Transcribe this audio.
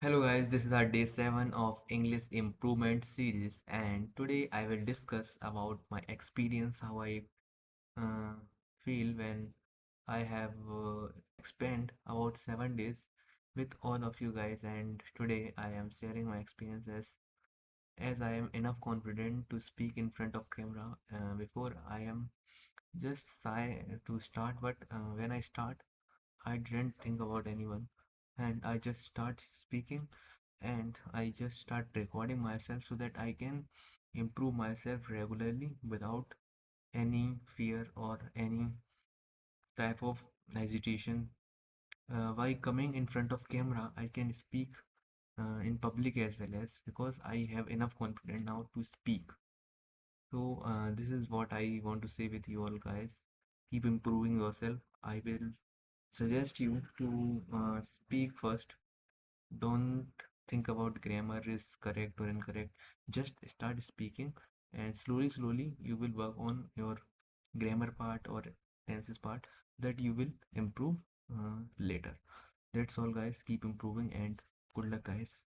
Hello guys, this is our day 7 of English improvement series, and today I will discuss about my experience, how I uh, feel when I have spent about 7 days with all of you guys, and today I am sharing my experiences as I am enough confident to speak in front of camera. Before I am just shy to start, but when I start I didn't think about anyone, and I just start speaking, and I just start recording myself so that I can improve myself regularly without any fear or any type of hesitation. By coming in front of camera, I can speak in public as well, as because I have enough confidence now to speak. So this is what I want to say with you all guys. Keep improving yourself. I will suggest you to speak first. Don't think about grammar is correct or incorrect. Just start speaking, and slowly you will work on your grammar part or tenses part that you will improve later. That's all guys. Keep improving and good luck guys.